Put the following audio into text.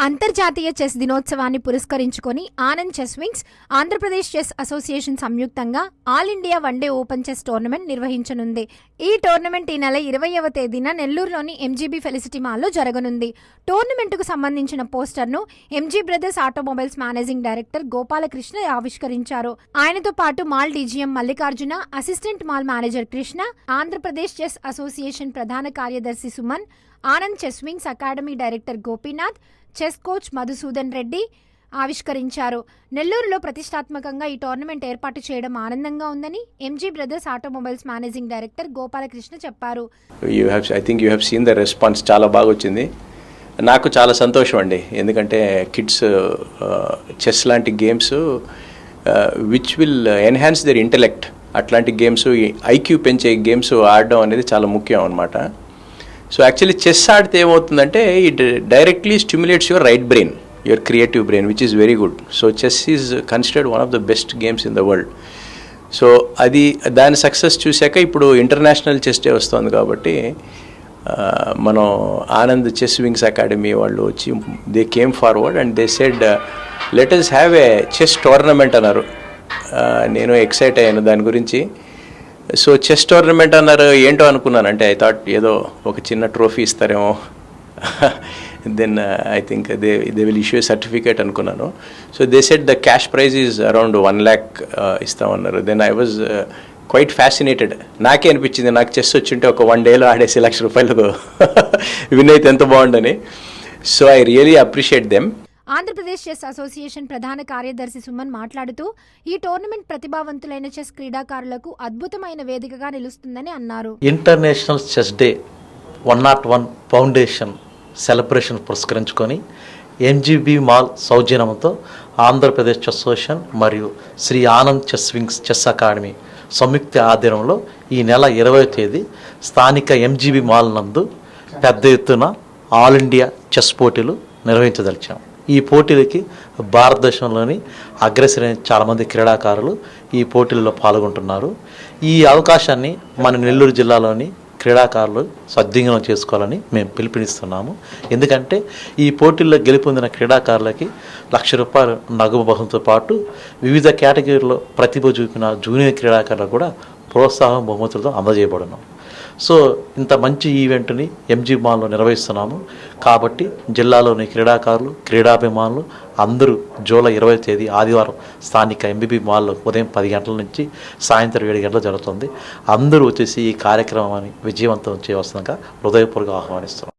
అంతర్జాతీయ చెస్ దినోత్సవాన్ని పురస్కరించుకొని Anand chess wings, Andhra Pradesh chess association సంయుక్తంగా all India one day open chess tournament నిర్వహించనుంది. ఈ టోర్నమెంట్ ఈ నెల 20వ తేదీన నెల్లూరులోని ఎంజీబీ ఫెలిసిటీ మాల్లో జరగనుంది. టోర్నమెంటుకు సంబంధించిన పోస్టర్ను MG brothers automobiles managing director Gopalakrishna ఆవిష్కరించారు. ఆయనతో పాటు mall DGM Mallikarjuna, assistant mall manager Krishna, Andhra Pradesh chess association ప్రధాన కార్యదర్శి Suman, Anand chess wings academy director Gopinath, chess coach Madhusudan Reddy ఆవిష్కరించారు. నెల్లూరులో ప్రతిష్టాత్మకంగా ఈ టోర్నమెంట్ ఏర్పాటు చేయడం ఆనందంగా ఉందని MG brothers automobiles managing director Gopalakrishna చెప్పారు. I think you have seen the response, చాలా బాగా వచ్చింది. నాకు చాలా సంతోషం అండి, ఎందుకంటే కిడ్స్ చెస్ లాంటి games which will enhance their intellect, అట్లాంటి గేమ్స్, ఐక్యూ పెంచే గేమ్స్ ఆడడం అనేది చాలా ముఖ్యం అన్నమాట. సో యాక్చువల్లీ చెస్ ఆడితే ఏమవుతుందంటే it directly stimulates your right brain, your creative brain, which is very good. So chess is considered one of the best games in the world. So అది దాని సక్సెస్ చూశాక ఇప్పుడు ఇంటర్నేషనల్ చెస్ డే వస్తుంది కాబట్టి మనం Anand chess wings academy వాళ్ళు వచ్చి they came forward and they said let us have a chess tournament అన్నారు. నేను ఎక్సైట్ అయ్యాను దాని గురించి. సో చెస్ టోర్నమెంట్ అన్నారు, ఏంటో అనుకున్నాను. అంటే ఐ థాట్ ఏదో ఒక చిన్న ట్రోఫీ ఇస్తారేమో, then I think they will issue certificate అనుకున్నాను. So they said the cash prize is around 1 lakh ఇస్తామన్నారు. Then I was quite fascinated. నాకే అనిపించింది, నాకు చెస్ వచ్చింటే ఒక 1 dayలో ఆడేసి ₹1,00,000 విన్ అయితే ఎంత బాగుండని. So I really appreciate them. Andhra Pradesh chess association ప్రధాన కార్యదర్శి సుమన్ మాట్లాడుతూ ఈ టోర్నమెంట్ ప్రతిభావంతులైన చెస్ క్రీడాకారులకు అద్భుతమైన వేదికగా నిలుస్తుందని అన్నారు. International chess day 101 foundation celebration పురస్కరించుకొని ఎంజీబీ మాల్ సౌజన్యంతో ఆంధ్రప్రదేశ్ చెస్ అసోసియేషన్ మరియు Shri Anand chess wings chess academy సంయుక్త ఆధ్వర్యంలో ఈ నెల 20వ తేదీ స్థానిక ఎంజీబీ మాల్ నందు పెద్ద ఎత్తున ఆల్ ఇండియా చెస్ పోటీలు నిర్వహించదలిచాం. ఈ పోటీలకి భారతదేశంలోని అగ్రశ్రేణి చాలామంది క్రీడాకారులు ఈ పోటీల్లో పాల్గొంటున్నారు. ఈ అవకాశాన్ని మన నెల్లూరు జిల్లాలోని క్రీడాకారులు సద్వినియోగం చేసుకోవాలని మేము పిలుపునిస్తున్నాము. ఎందుకంటే ఈ పోటీల్లో గెలుపొందిన క్రీడాకారులకి ₹1,00,000 నగదు బహుమతితో పాటు వివిధ కేటగిరీలో ప్రతిభ చూపిన జూనియర్ క్రీడాకారులకు కూడా ప్రోత్సాహం బహుమతులతో అందజేయబడను. సో ఇంత మంచి ఈవెంట్ని ఎంజీ మాల్లో నిర్వహిస్తున్నాము కాబట్టి జిల్లాలోని క్రీడాకారులు, క్రీడాభిమానులు అందరూ జూలై 20వ తేదీ ఆదివారం స్థానిక ఎంబీబీ మాల్లో ఉదయం 10 గంటల నుంచి సాయంత్రం 7 గంటలు జరుగుతుంది. అందరూ వచ్చేసి ఈ కార్యక్రమాన్ని విజయవంతం చేయవలసిందిగా హృదయపూర్వకంగా ఆహ్వానిస్తున్నాం.